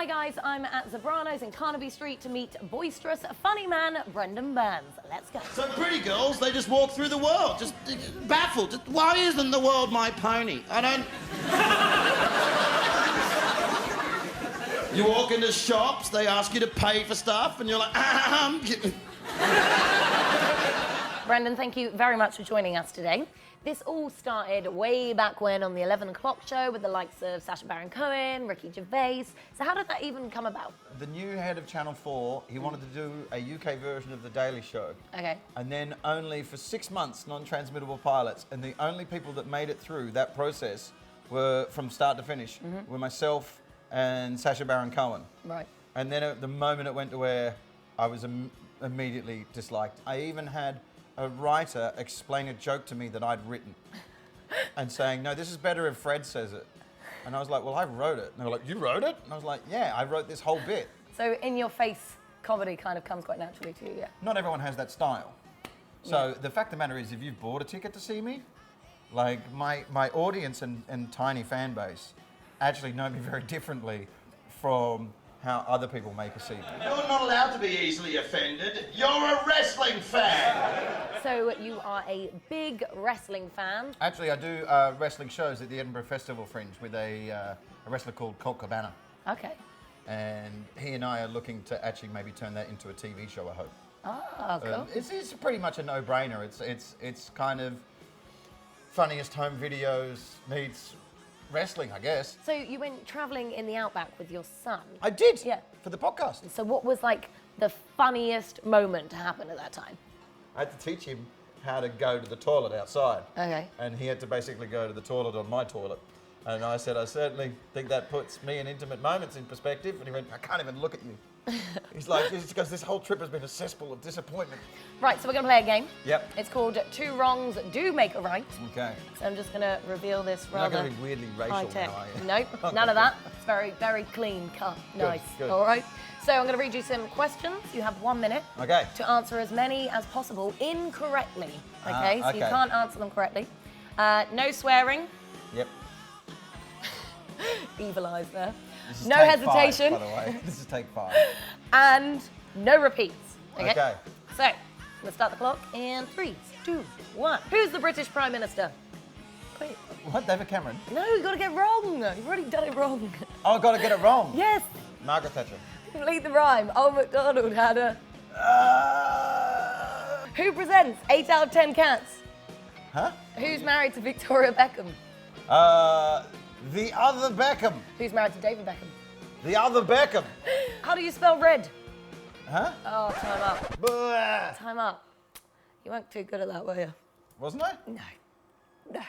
guys, I'm at Zebrano's in Carnaby Street to meet boisterous, funny man Brendon Burns. Let's go. So pretty girls, they just walk through the world, just baffled. Why isn't the world my pony? I don't... You walk into shops, they ask you to pay for stuff, and you're like, Brendon, thank you very much for joining us today. This all started way back when on the 11 o'clock show with the likes of Sacha Baron Cohen, Ricky Gervais. So how did that even come about? The new head of Channel 4, he wanted to do a UK version of The Daily Show. Okay. And then only for 6 months, non-transmittable pilots. And the only people that made it through that process were, from start to finish, were myself and Sacha Baron Cohen. Right. And then at the moment it went to where I was immediately disliked. I even had a writer explain a joke to me that I'd written and saying, no, this is better if Fred says it. And I was like, well, I wrote it. And they were like, you wrote it? And I was like, yeah, I wrote this whole bit. So in-your-face comedy kind of comes quite naturally to you, yeah? Not everyone has that style. So the fact of the matter is, if you've bought a ticket to see me, like my audience and tiny fan base actually know me very differently from how other people make a scene. You're not allowed to be easily offended. You're a wrestling fan. So you are a big wrestling fan. Actually, I do wrestling shows at the Edinburgh Festival Fringe with a wrestler called Colt Cabana. Okay. And he and I are looking to actually maybe turn that into a TV show, I hope. Oh, cool. It's pretty much a no-brainer. It's kind of funniest home videos meets wrestling, I guess. So you went travelling in the outback with your son. I did. Yeah. For the podcast. So what was like the funniest moment to happen at that time? I had to teach him how to go to the toilet outside. Okay. And he had to basically go to the toilet on my toilet. And I said, I certainly think that puts me in intimate moments in perspective. And he went, I can't even look at you. He's like, it's because this whole trip has been a cesspool of disappointment. Right, so we're going to play a game. Yep. It's called Two Wrongs Do Make a Right. Okay. So I'm just going to reveal this You're rather not going to be weirdly racial high-tech. now, are you? Nope, Okay, none of that. good. It's very, very clean cut. Nice. Good. All right. So I'm going to read you some questions. You have 1 minute Okay. to answer as many as possible incorrectly. Okay, so you okay. can't answer them correctly. No swearing. Yep. Evil eyes there. This is No take hesitation. 5, by the way. This is take 5. And no repeats. Okay? Okay. So, let's start the clock in 3, 2, 1. Who's the British Prime Minister? Quick. What, David Cameron? No, you got to get wrong. You've already done it wrong. Oh, I've got to get it wrong. Yes. Margaret Thatcher. Complete the rhyme. Old MacDonald had a... Who presents 8 out of 10 cats? Huh? Who's married to Victoria Beckham? The other Beckham. Who's married to David Beckham? The other Beckham. How do you spell red? Huh? Oh, time up. Blah. Time up. You weren't too good at that, were you? Wasn't I? No. No.